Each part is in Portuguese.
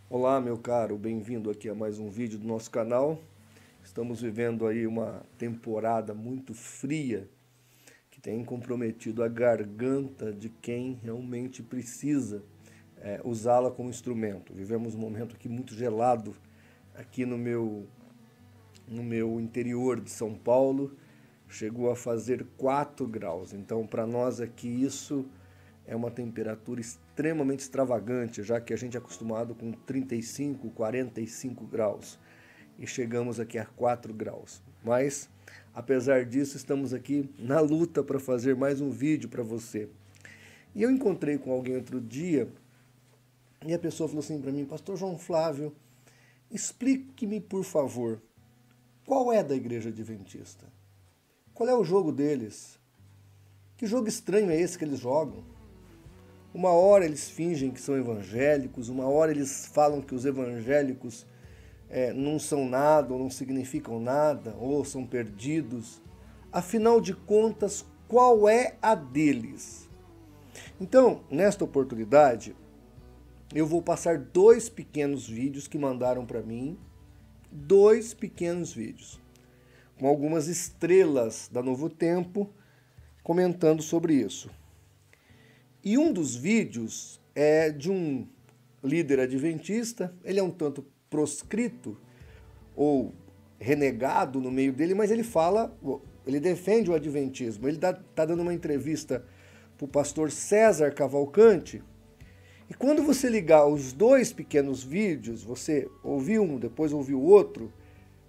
Olá, meu caro, bem-vindo aqui a mais um vídeo do nosso canal. Estamos vivendo aí uma temporada muito fria que tem comprometido a garganta de quem realmente precisa usá-la como instrumento. Vivemos um momento aqui muito gelado aqui no meu interior de São Paulo. Chegou a fazer 4 graus, então para nós aqui isso é uma temperatura extremamente extravagante, já que a gente é acostumado com 35, 45 graus e chegamos aqui a 4 graus. Mas, apesar disso, estamos aqui na luta para fazer mais um vídeo para você. E eu encontrei com alguém outro dia e a pessoa falou assim para mim: Pastor João Flávio, explique-me, por favor, qual é da Igreja Adventista? Qual é o jogo deles? Que jogo estranho é esse que eles jogam? Uma hora eles fingem que são evangélicos, uma hora eles falam que os evangélicos não são nada, ou não significam nada, ou são perdidos. Afinal de contas, qual é a deles? Então, nesta oportunidade, eu vou passar 2 pequenos vídeos que mandaram para mim, 2 pequenos vídeos, com algumas estrelas da Novo Tempo comentando sobre isso. E um dos vídeos é de um líder adventista, ele é um tanto proscrito ou renegado no meio dele, mas ele defende o adventismo. Ele está dando uma entrevista para o pastor César Cavalcante, e quando você ligar os 2 pequenos vídeos, você ouvir um, depois ouvir o outro,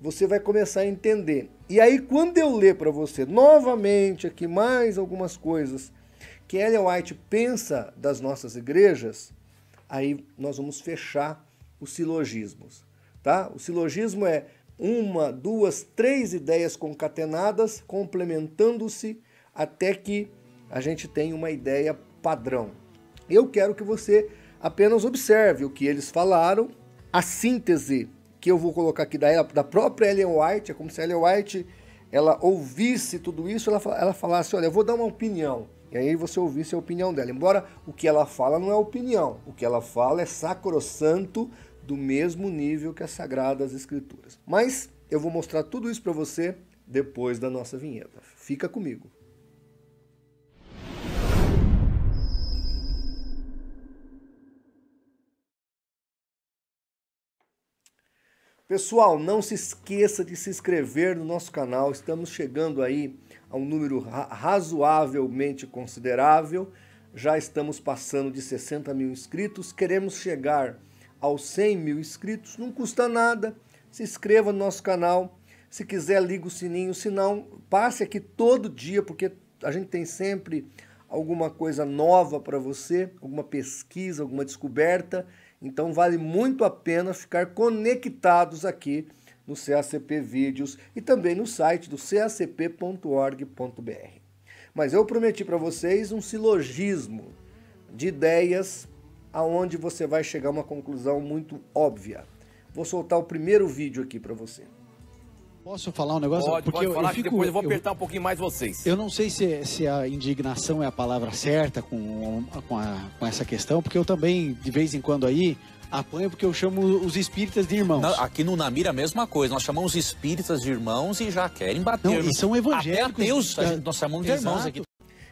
você vai começar a entender. E aí, quando eu ler para você novamente aqui mais algumas coisas que Ellen White pensa das nossas igrejas, aí nós vamos fechar os silogismos, tá? O silogismo é 1, 2, 3 ideias concatenadas, complementando-se até que a gente tenha uma ideia padrão. Eu quero que você apenas observe o que eles falaram, a síntese que eu vou colocar aqui da própria Ellen White. É como se a Ellen White ela ouvisse tudo isso, ela falasse: olha, eu vou dar uma opinião. E aí você ouvisse a opinião dela. Embora o que ela fala não é opinião. O que ela fala é sacrossanto, do mesmo nível que as Sagradas Escrituras. Mas eu vou mostrar tudo isso para você depois da nossa vinheta. Fica comigo. Pessoal, não se esqueça de se inscrever no nosso canal. Estamos chegando aí a um número razoavelmente considerável. Já estamos passando de 60 mil inscritos. Queremos chegar aos 100 mil inscritos. Não custa nada. Se inscreva no nosso canal. Se quiser, liga o sininho. Se não, passe aqui todo dia, porque a gente tem sempre alguma coisa nova para você, alguma pesquisa, alguma descoberta. Então vale muito a pena ficar conectados aqui no CACP Vídeos e também no site do cacp.org.br. Mas eu prometi para vocês um silogismo de ideias aonde você vai chegar a uma conclusão muito óbvia. Vou soltar o primeiro vídeo aqui para você. Posso falar um negócio? Pode falar, que depois eu vou apertar um pouquinho mais vocês. Eu não sei se a indignação é a palavra certa com essa questão, porque eu também, de vez em quando aí, apanho porque eu chamo os espíritas de irmãos. Aqui no Namira a mesma coisa, nós chamamos os espíritas de irmãos e já querem bater. Não, e são evangélicos. Até ateus, nós chamamos de irmãos aqui.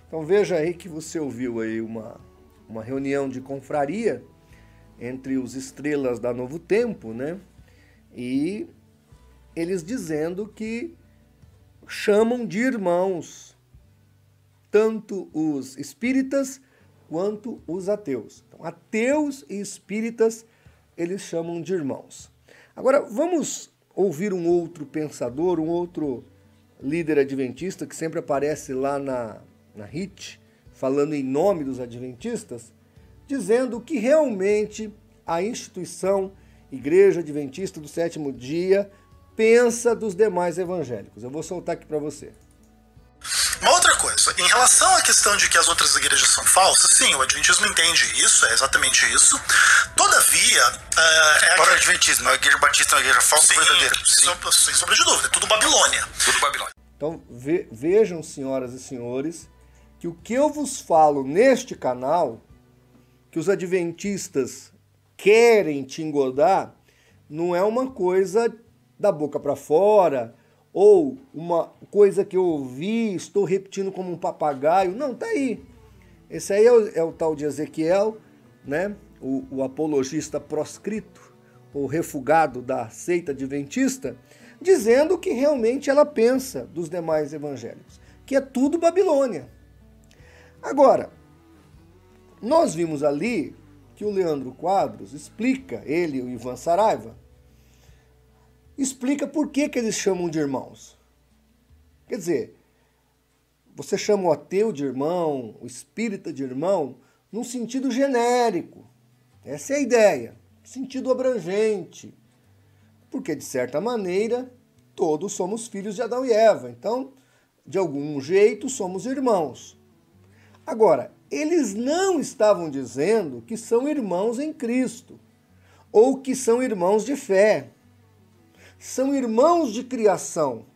Então veja aí que você ouviu aí uma reunião de confraria entre os estrelas da Novo Tempo, né? E eles dizendo que chamam de irmãos tanto os espíritas quanto os ateus. Então, ateus e espíritas eles chamam de irmãos. Agora, vamos ouvir um outro pensador, um outro líder adventista que sempre aparece lá na HIT, falando em nome dos adventistas, dizendo que realmente a instituição Igreja Adventista do Sétimo Dia pensa dos demais evangélicos. Eu vou soltar aqui para você. Uma outra coisa, em relação à questão de que as outras igrejas são falsas, sim, o Adventismo entende isso, é exatamente isso. Todavia, para o Adventismo, a Igreja Batista é uma igreja falsa ou verdadeira? Sem sombra de dúvida, é tudo Babilônia. Tudo Babilônia. Então vejam, senhoras e senhores, que o que eu vos falo neste canal, que os adventistas querem te engodar, não é uma coisa da boca para fora, ou uma coisa que eu ouvi, estou repetindo como um papagaio. Não, tá aí. Esse aí é o tal de Ezequiel, né? O apologista proscrito, ou refugado da seita adventista, dizendo que realmente ela pensa dos demais evangélicos, que é tudo Babilônia. Agora, nós vimos ali que o Leandro Quadros explica, ele e o Ivan Saraiva, explica por que eles chamam de irmãos. Quer dizer, você chama o ateu de irmão, o espírita de irmão, num sentido genérico. Essa é a ideia, sentido abrangente. Porque, de certa maneira, todos somos filhos de Adão e Eva. Então, de algum jeito, somos irmãos. Agora, eles não estavam dizendo que são irmãos em Cristo, ou que são irmãos de fé. São irmãos de criação.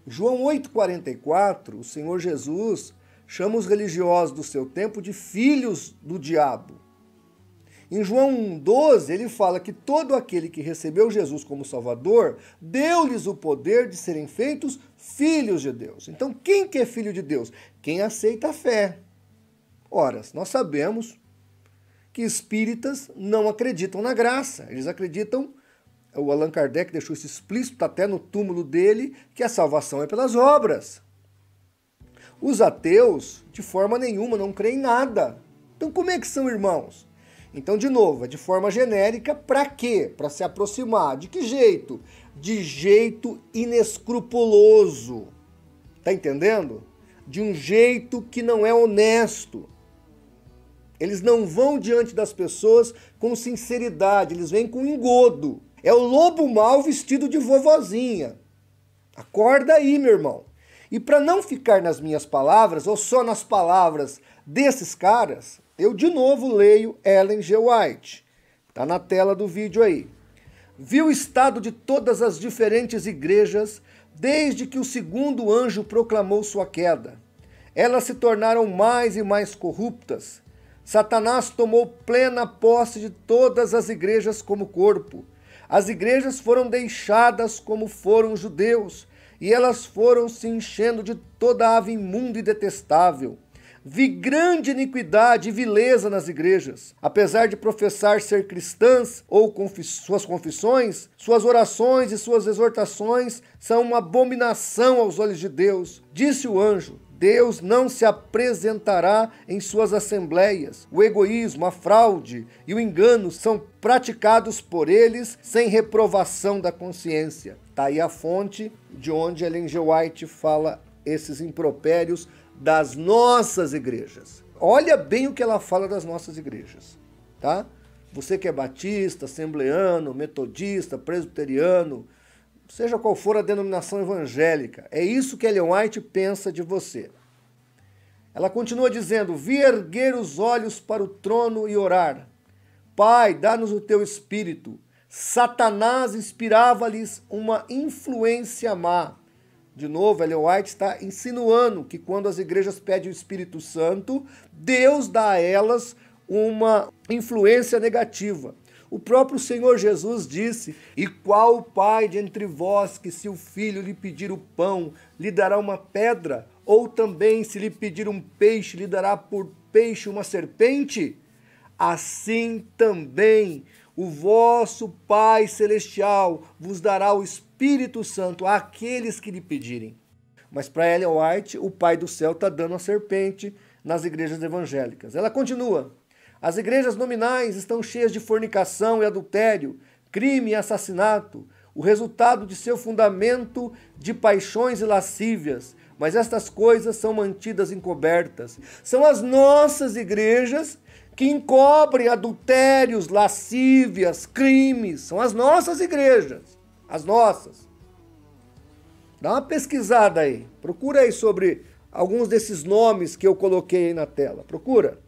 João 8,44, o Senhor Jesus chama os religiosos do seu tempo de filhos do diabo. Em João 1,12, ele fala que todo aquele que recebeu Jesus como Salvador, deu-lhes o poder de serem feitos filhos de Deus. Então, quem que é filho de Deus? Quem aceita a fé. Ora, nós sabemos que espíritas não acreditam na graça. Eles acreditam, o Allan Kardec deixou isso explícito até no túmulo dele, que a salvação é pelas obras. Os ateus, de forma nenhuma, não creem em nada. Então, como é que são irmãos? Então, de novo, é de forma genérica, para quê? Para se aproximar. De que jeito? De jeito inescrupuloso. Tá entendendo? De um jeito que não é honesto. Eles não vão diante das pessoas com sinceridade, eles vêm com engodo. É o lobo mau vestido de vovozinha. Acorda aí, meu irmão. E para não ficar nas minhas palavras, ou só nas palavras desses caras, eu de novo leio Ellen G. White. Está na tela do vídeo aí. Vi o estado de todas as diferentes igrejas desde que o segundo anjo proclamou sua queda. Elas se tornaram mais e mais corruptas. Satanás tomou plena posse de todas as igrejas como corpo. As igrejas foram deixadas como foram os judeus, e elas foram se enchendo de toda ave imunda e detestável. Vi grande iniquidade e vileza nas igrejas. Apesar de professar ser cristãs ou suas confissões, suas orações e suas exortações são uma abominação aos olhos de Deus. Disse o anjo: Deus não se apresentará em suas assembleias. O egoísmo, a fraude e o engano são praticados por eles sem reprovação da consciência. Está aí a fonte de onde Ellen G. White fala esses impropérios das nossas igrejas. Olha bem o que ela fala das nossas igrejas, tá? Você que é batista, assembleano, metodista, presbiteriano, seja qual for a denominação evangélica, é isso que Ellen White pensa de você. Ela continua dizendo: vi erguer os olhos para o trono e orar. Pai, dá-nos o teu espírito. Satanás inspirava-lhes uma influência má. De novo, Ellen White está insinuando que quando as igrejas pedem o Espírito Santo, Deus dá a elas uma influência negativa. O próprio Senhor Jesus disse: e qual o pai de entre vós que, se o filho lhe pedir o pão, lhe dará uma pedra? Ou também, se lhe pedir um peixe, lhe dará por peixe uma serpente? Assim também o vosso Pai Celestial vos dará o Espírito Santo àqueles que lhe pedirem. Mas para Ellen White, o Pai do céu está dando a serpente nas igrejas evangélicas. Ela continua: as igrejas nominais estão cheias de fornicação e adultério, crime e assassinato, o resultado de seu fundamento de paixões e lascívias, mas estas coisas são mantidas encobertas. São as nossas igrejas que encobrem adultérios, lascívias, crimes. São as nossas igrejas, as nossas. Dá uma pesquisada aí, procura aí sobre alguns desses nomes que eu coloquei aí na tela, procura.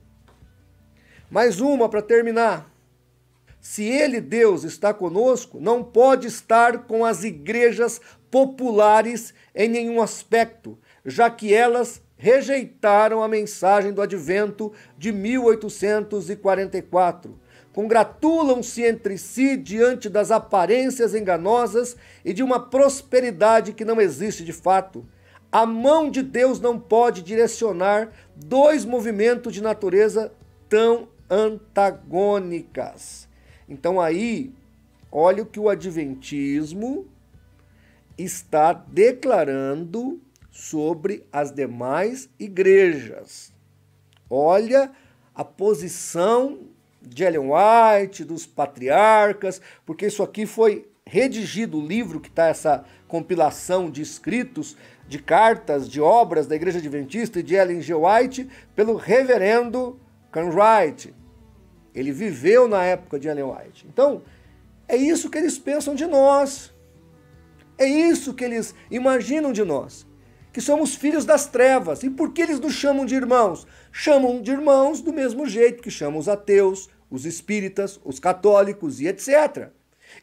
Mais uma para terminar. Se ele, Deus, está conosco, não pode estar com as igrejas populares em nenhum aspecto, já que elas rejeitaram a mensagem do advento de 1844. congratulam-se entre si diante das aparências enganosas e de uma prosperidade que não existe de fato. A mão de Deus não pode direcionar dois movimentos de natureza tão antagônicas. Então aí, olha o que o adventismo está declarando sobre as demais igrejas. Olha a posição de Ellen White, dos patriarcas, porque isso aqui foi redigido, o livro que está essa compilação de escritos, de cartas, de obras da Igreja Adventista e de Ellen G. White, pelo reverendo Cartwright. Ele viveu na época de Ellen White. Então, é isso que eles pensam de nós. É isso que eles imaginam de nós. Que somos filhos das trevas. E por que eles nos chamam de irmãos? Chamam de irmãos do mesmo jeito que chamam os ateus, os espíritas, os católicos e etc.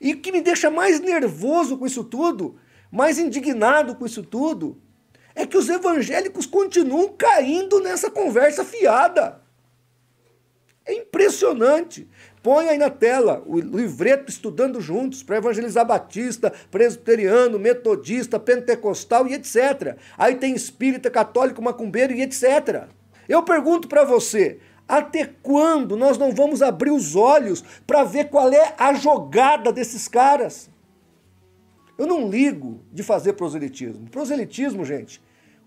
E o que me deixa mais nervoso com isso tudo, mais indignado com isso tudo, é que os evangélicos continuam caindo nessa conversa fiada. É impressionante. Põe aí na tela o livreto Estudando Juntos para evangelizar batista, presbiteriano, metodista, pentecostal e etc. Aí tem espírita, católico, macumbeiro e etc. Eu pergunto para você, até quando nós não vamos abrir os olhos para ver qual é a jogada desses caras? Eu não ligo de fazer proselitismo. Proselitismo, gente,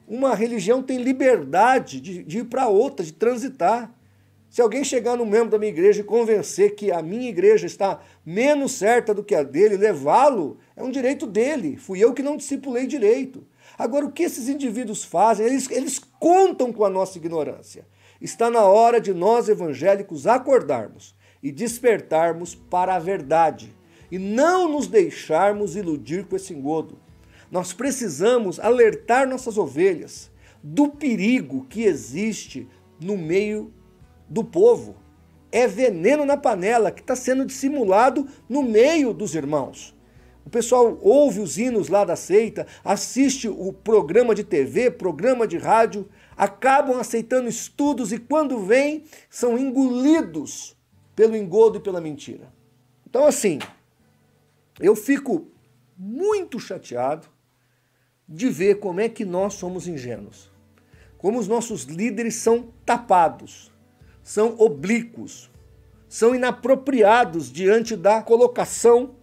uma religião tem liberdade de ir para outra, de transitar. Se alguém chegar no membro da minha igreja e convencer que a minha igreja está menos certa do que a dele, levá-lo, é um direito dele. Fui eu que não discipulei direito. Agora, o que esses indivíduos fazem? Eles contam com a nossa ignorância. Está na hora de nós evangélicos acordarmos e despertarmos para a verdade e não nos deixarmos iludir com esse engodo. Nós precisamos alertar nossas ovelhas do perigo que existe no meio do povo. É veneno na panela que está sendo dissimulado no meio dos irmãos. O pessoal ouve os hinos lá da seita, assiste o programa de TV, programa de rádio, acabam aceitando estudos e quando vêm, são engolidos pelo engodo e pela mentira. Então assim, eu fico muito chateado de ver como é que nós somos ingênuos. Como os nossos líderes são tapados, são oblíquos, são inapropriados diante da colocação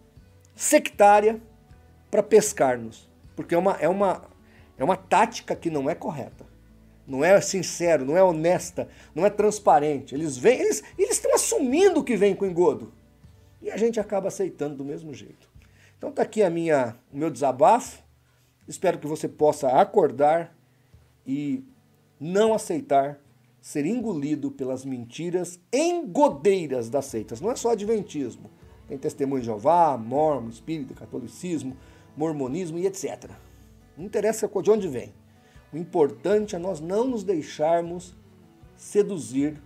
sectária para pescar-nos. Porque é uma tática que não é correta. Não é sincero, não é honesta, não é transparente. Eles estão assumindo que vem com engodo. E a gente acaba aceitando do mesmo jeito. Então está aqui o meu desabafo. Espero que você possa acordar e não aceitar ser engolido pelas mentiras engodeiras das seitas. Não é só adventismo. Tem testemunho de Jeová, mormon, espírita, catolicismo, mormonismo e etc. Não interessa de onde vem. O importante é nós não nos deixarmos seduzir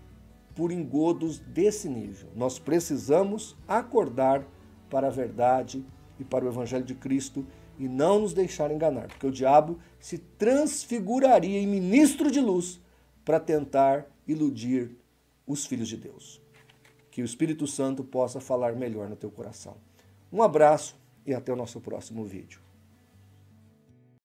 por engodos desse nível. Nós precisamos acordar para a verdade e para o Evangelho de Cristo e não nos deixar enganar, porque o diabo se transfiguraria em ministro de luz para tentar iludir os filhos de Deus. Que o Espírito Santo possa falar melhor no teu coração. Um abraço e até o nosso próximo vídeo.